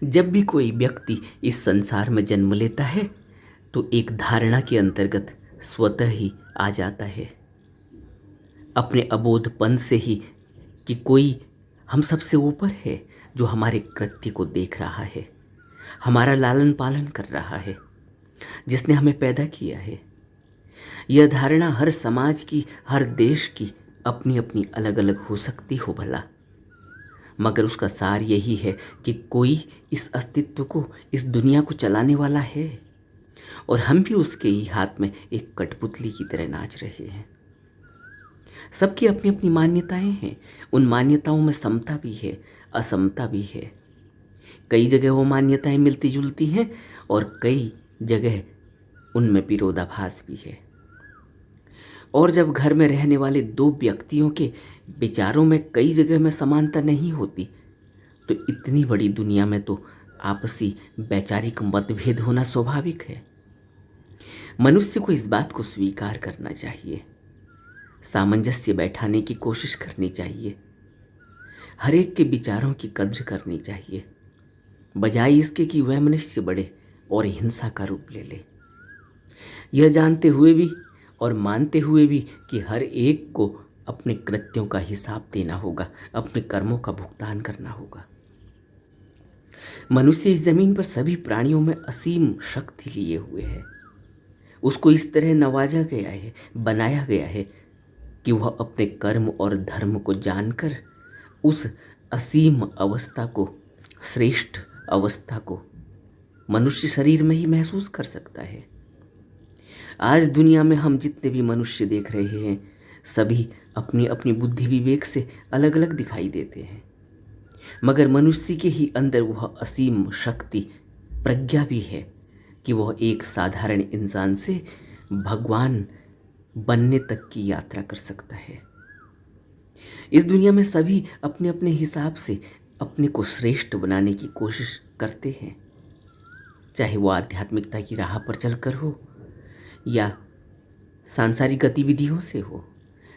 जब भी कोई व्यक्ति इस संसार में जन्म लेता है तो एक धारणा के अंतर्गत स्वतः ही आ जाता है, अपने अबोधपन से ही, कि कोई हम सबसे ऊपर है जो हमारे कृत्य को देख रहा है, हमारा लालन पालन कर रहा है, जिसने हमें पैदा किया है। यह धारणा हर समाज की, हर देश की अपनी अपनी अलग अलग हो सकती हो भला, मगर उसका सार यही है कि कोई इस अस्तित्व को, इस दुनिया को चलाने वाला है, और हम भी उसके ही हाथ में एक कठपुतली की तरह नाच रहे हैं। सबकी अपनी अपनी मान्यताएं हैं, उन मान्यताओं में समता भी है, असमता भी है। कई जगह वो मान्यताएं मिलती जुलती हैं और कई जगह उनमें विरोधाभास भी है। और जब घर में रहने वाले दो व्यक्तियों के विचारों में कई जगह में समानता नहीं होती, तो इतनी बड़ी दुनिया में तो आपसी वैचारिक मतभेद होना स्वाभाविक है। मनुष्य को इस बात को स्वीकार करना चाहिए, सामंजस्य बैठाने की कोशिश करनी चाहिए, हर एक के विचारों की कद्र करनी चाहिए, बजाय इसके कि वह मनुष्य बढ़े और हिंसा का रूप ले ले। यह जानते हुए भी और मानते हुए भी कि हर एक को अपने कृत्यों का हिसाब देना होगा, अपने कर्मों का भुगतान करना होगा। मनुष्य इस जमीन पर सभी प्राणियों में असीम शक्ति लिए हुए है। उसको इस तरह नवाजा गया है, बनाया गया है कि वह अपने कर्म और धर्म को जानकर उस असीम अवस्था को, श्रेष्ठ अवस्था को मनुष्य शरीर में ही महसूस कर सकता है। आज दुनिया में हम जितने भी मनुष्य देख रहे हैं, सभी अपनी अपनी बुद्धि विवेक से अलग अलग दिखाई देते हैं, मगर मनुष्य के ही अंदर वह असीम शक्ति, प्रज्ञा भी है कि वह एक साधारण इंसान से भगवान बनने तक की यात्रा कर सकता है। इस दुनिया में सभी अपने अपने हिसाब से अपने को श्रेष्ठ बनाने की कोशिश करते हैं, चाहे वो आध्यात्मिकता की राह पर चलकर हो या सांसारिक गतिविधियों से हो,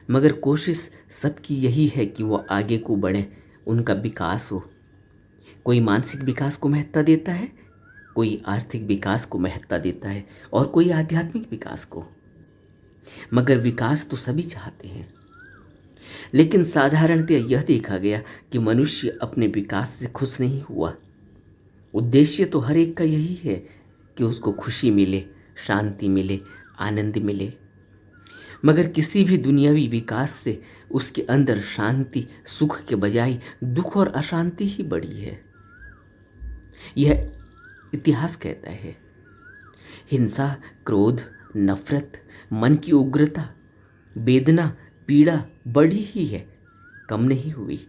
मगर कोशिश सबकी यही है कि वो आगे को बढ़े, उनका विकास हो। कोई मानसिक विकास को महत्ता देता है, कोई आर्थिक विकास को महत्ता देता है और कोई आध्यात्मिक विकास को, मगर विकास तो सभी चाहते हैं। लेकिन साधारणतः यह देखा गया कि मनुष्य अपने विकास से खुश नहीं हुआ। उद्देश्य तो हर एक का यही है कि उसको खुशी मिले, शांति मिले, आनंद मिले, मगर किसी भी दुनियावी विकास से उसके अंदर शांति, सुख के बजाय दुख और अशांति ही बढ़ी है। यह इतिहास कहता है। हिंसा, क्रोध, नफरत, मन की उग्रता, वेदना, पीड़ा बढ़ी ही है, कम नहीं हुई।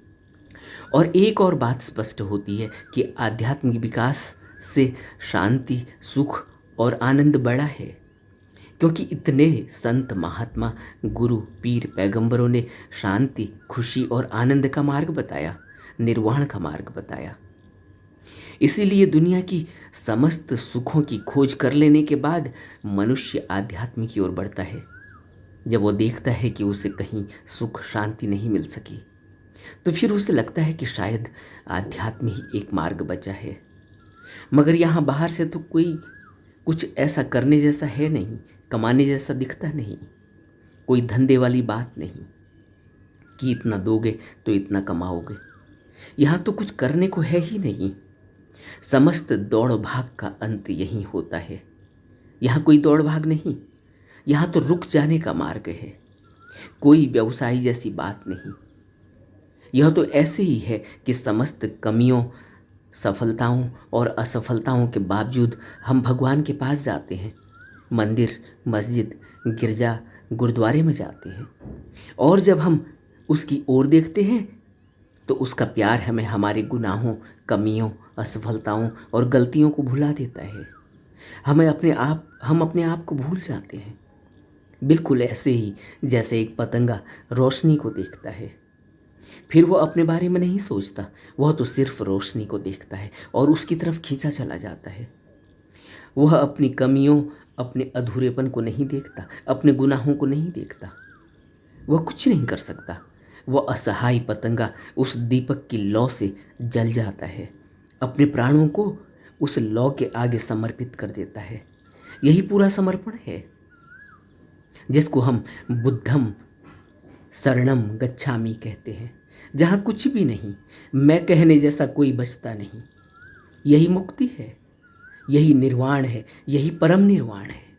और एक और बात स्पष्ट होती है कि आध्यात्मिक विकास से शांति, सुख और आनंद बढ़ा है, क्योंकि इतने संत, महात्मा, गुरु, पीर, पैगंबरों ने शांति, खुशी और आनंद का मार्ग बताया, निर्वाण का मार्ग बताया। इसीलिए दुनिया की समस्त सुखों की खोज कर लेने के बाद मनुष्य आध्यात्म की ओर बढ़ता है। जब वो देखता है कि उसे कहीं सुख, शांति नहीं मिल सकी, तो फिर उसे लगता है कि शायद आध्यात्म ही एक मार्ग बचा है। मगर यहाँ बाहर से तो कोई कुछ ऐसा करने जैसा है नहीं, कमाने जैसा दिखता नहीं, कोई धंधे वाली बात नहीं कि इतना दोगे तो इतना कमाओगे। यहाँ तो कुछ करने को है ही नहीं। समस्त दौड़ भाग का अंत यही होता है। यहाँ कोई दौड़ भाग नहीं, यहाँ तो रुक जाने का मार्ग है। कोई व्यवसाय जैसी बात नहीं। यह तो ऐसे ही है कि समस्त कमियों, सफलताओं और असफलताओं के बावजूद हम भगवान के पास जाते हैं, मंदिर, मस्जिद, गिरजा, गुरुद्वारे में जाते हैं, और जब हम उसकी ओर देखते हैं तो उसका प्यार हमें हमारे गुनाहों, कमियों, असफलताओं और गलतियों को भुला देता है। हम अपने आप को भूल जाते हैं, बिल्कुल ऐसे ही जैसे एक पतंगा रोशनी को देखता है, फिर वो अपने बारे में नहीं सोचता, वह तो सिर्फ रोशनी को देखता है और उसकी तरफ खींचा चला जाता है। वह अपनी कमियों, अपने अधूरेपन को नहीं देखता, अपने गुनाहों को नहीं देखता। वह कुछ नहीं कर सकता। वह असहाय पतंगा उस दीपक की लौ से जल जाता है, अपने प्राणों को उस लौ के आगे समर्पित कर देता है। यही पूरा समर्पण है जिसको हम बुद्धम शरणम गच्छामि कहते हैं, जहाँ कुछ भी नहीं, मैं कहने जैसा कोई बचता नहीं। यही मुक्ति है, यही निर्वाण है, यही परम निर्वाण है।